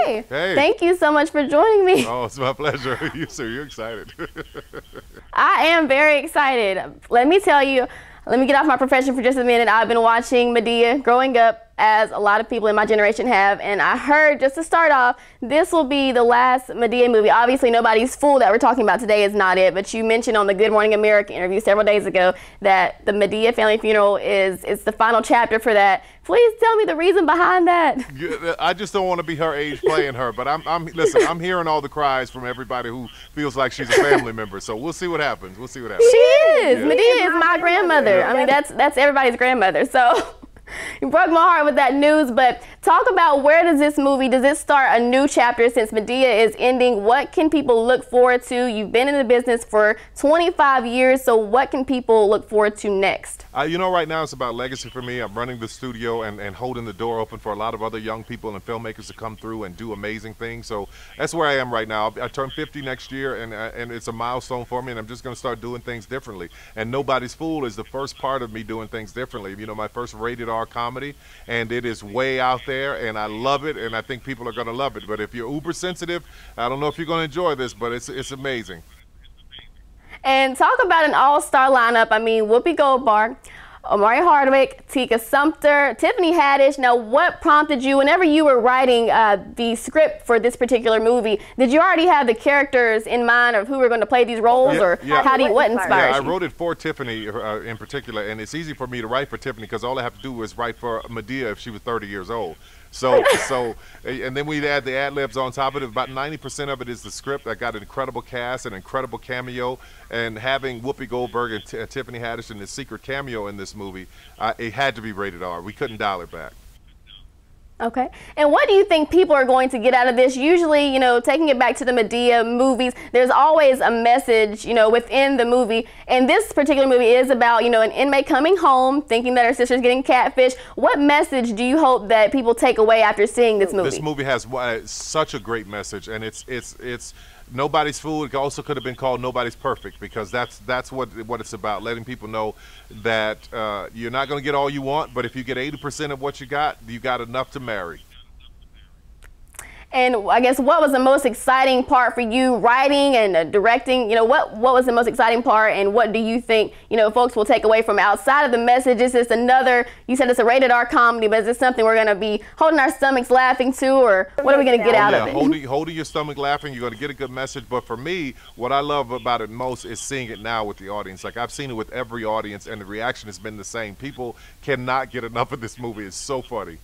Hey. Hey. Thank you so much for joining me. Oh, it's my pleasure. You're excited. I am very excited. Let me tell you, let me get off my profession for just a minute. I've been watching Madea growing up, as a lot of people in my generation have, and I heard, just to start off, this will be the last Madea movie. Obviously, Nobody's Fool that we're talking about today is not it, but you mentioned on the Good Morning America interview several days ago that the Madea family funeral is the final chapter for that. Please tell me the reason behind that. I just don't want to be her age playing her, but listen, I'm hearing all the cries from everybody who feels like she's a family member, so we'll see what happens. We'll see what happens. She is. Yeah. Madea is my grandmother. I mean, that's everybody's grandmother, so you broke my heart with that news. But talk about, where does it start a new chapter since Madea is ending? What can people look forward to? You've been in the business for 25 years, so what can people look forward to next? Right now it's about legacy for me. I'm running the studio and holding the door open for a lot of other young people and filmmakers to come through and do amazing things. So that's where I am right now. I turn 50 next year, and it's a milestone for me, and I'm just going to start doing things differently. And Nobody's Fool is the first part of me doing things differently. My first rated R comedy, and it is way out there, and I love it, and I think people are going to love it. But if you're uber sensitive, I don't know if you're going to enjoy this, but it's amazing. And talk about an all-star lineup. I mean, Whoopi Goldberg, Omari Hardwick, Tika Sumpter, Tiffany Haddish. Now, what prompted you, whenever you were writing the script for this particular movie, did you already have the characters in mind of who were going to play these roles, or what inspired you? I wrote it for Tiffany in particular, and it's easy for me to write for Tiffany because all I have to do is write for Madea if she was 30 years old. So, and then we'd add the ad-libs on top of it. About 90% of it is the script. I got an incredible cast, an incredible cameo, and having Whoopi Goldberg and Tiffany Haddish in the secret cameo in this movie, it had to be rated R. We couldn't dial it back. Okay. And what do you think people are going to get out of this? Usually, taking it back to the Madea movies, there's always a message, within the movie. And this particular movie is about, an inmate coming home, thinking that her sister's getting catfished. What message do you hope that people take away after seeing this movie? This movie has such a great message, and it's Nobody's Fool. It also could have been called Nobody's Perfect, because that's what it's about, letting people know that you're not going to get all you want, but if you get 80% of what you got enough to marry. And I guess, what was the most exciting part for you writing and directing? What was the most exciting part, and what do you think, folks will take away from outside of the message? Is this another, you said it's a rated R comedy, but is this something we're going to be holding our stomachs laughing to, or what are we going to get out of it? Holding your stomach laughing, you're going to get a good message. But for me, what I love about it most is seeing it now with the audience. Like, I've seen it with every audience, and the reaction has been the same. People cannot get enough of this movie. It's so funny.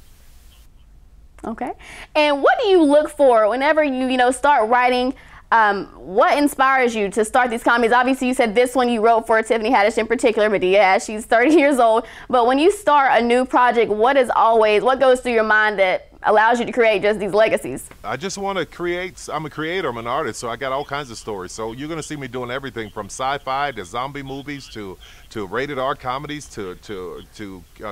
Okay. And what do you look for whenever you, start writing? What inspires you to start these comedies? Obviously, you said this one you wrote for Tiffany Haddish in particular, Madea, as she's 30 years old. But when you start a new project, what goes through your mind that allows you to create just these legacies? I just want to create. I'm a creator, I'm an artist, so I got all kinds of stories. So you're going to see me doing everything from sci-fi to zombie movies to rated R comedies to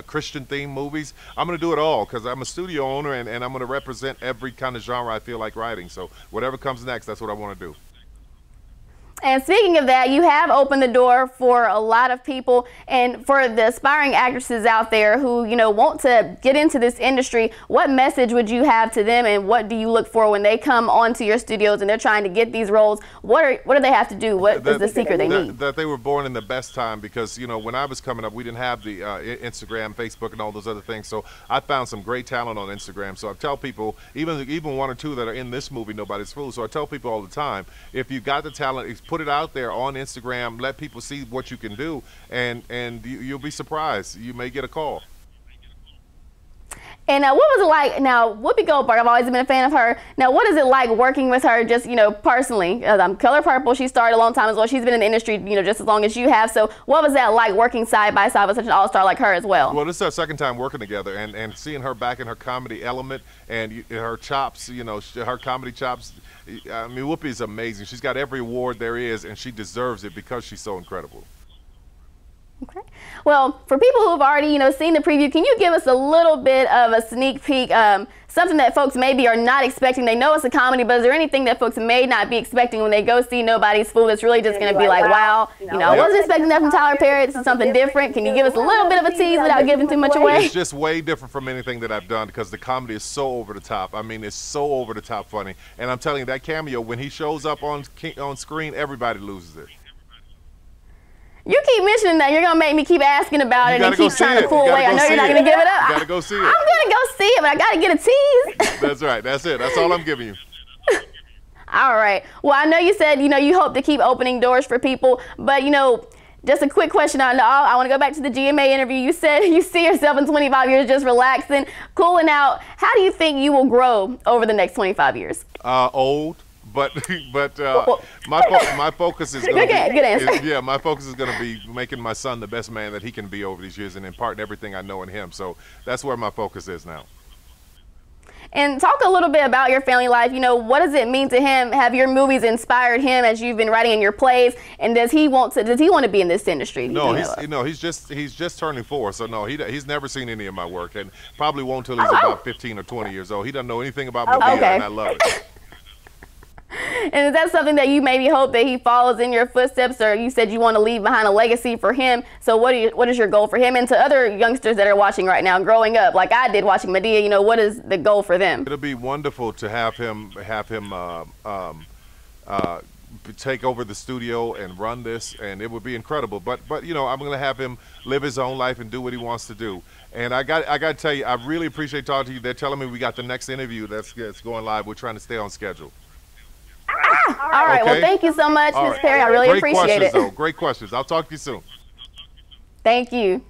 Christian themed movies. I'm going to do it all because I'm a studio owner, and I'm going to represent every kind of genre I feel like writing. So whatever comes next, that's what I want to do. And speaking of that, you have opened the door for a lot of people, and for the aspiring actresses out there who, want to get into this industry, what message would you have to them, and what do you look for when they come onto your studios and they're trying to get these roles? What do they have to do? What is the secret they need? That they were born in the best time, because, when I was coming up, we didn't have the Instagram, Facebook, and all those other things. So I found some great talent on Instagram. So I tell people, even one or two that are in this movie, Nobody's Fool. So I tell people all the time, if you've got the talent, put it out there on Instagram, let people see what you can do, and you'll be surprised. You may get a call. And what was it like? Now, Whoopi Goldberg, I've always been a fan of her. Now, what is it like working with her, just, personally? Color Purple, she started a long time as well. She's been in the industry, just as long as you have. So what was that like, working side by side with such an all-star like her as well? Well, this is our second time working together, and seeing her back in her comedy element and her chops, her comedy chops. I mean, Whoopi is amazing. She's got every award there is, and she deserves it because she's so incredible. Okay. Well, for people who've already, seen the preview, can you give us a little bit of a sneak peek, something that folks maybe are not expecting? They know it's a comedy, but is there anything that folks may not be expecting when they go see Nobody's Fool that's really just going to be like, wow, I wasn't expecting that from Tyler Perry. This is something different. Can you give us a little bit of a tease without giving too much away? It's just way different from anything that I've done because the comedy is so over the top. I mean, it's so over the top funny. And I'm telling you, that cameo, when he shows up on screen, everybody loses it. You keep mentioning that. You're going to make me keep asking about it and keep trying to pull away. I know you're not going to give it up. You got to go see it. I'm going to go see it, but I got to get a tease. That's right. That's it. That's all I'm giving you. All right. Well, I know you said, you hope to keep opening doors for people, but, just a quick question. I want to go back to the GMA interview. You said you see yourself in 25 years just relaxing, cooling out. How do you think you will grow over the next 25 years? Old. But my focus is going to be good answer. My focus is going to be making my son the best man that he can be over these years and imparting everything I know in him. So that's where my focus is now. And talk a little bit about your family life. What does it mean to him? Have your movies inspired him as you've been writing in your plays? And does he want to be in this industry? No, he's just turning 4, so no, he's never seen any of my work and probably won't till he's about 15 or 20 years old. He doesn't know anything about Madea, and I love it. And is that something that you maybe hope that he follows in your footsteps, or you said you want to leave behind a legacy for him? So what is your goal for him and to other youngsters that are watching right now, growing up like I did watching Madea? What is the goal for them? It'll be wonderful to have him take over the studio and run this, and it would be incredible. But I'm going to have him live his own life and do what he wants to do. And I got to tell you, I really appreciate talking to you. They're telling me we got the next interview that's going live. We're trying to stay on schedule. All right. Okay. Well, thank you so much, Ms. Perry. I really appreciate it. Great questions. I'll talk to you soon. Thank you.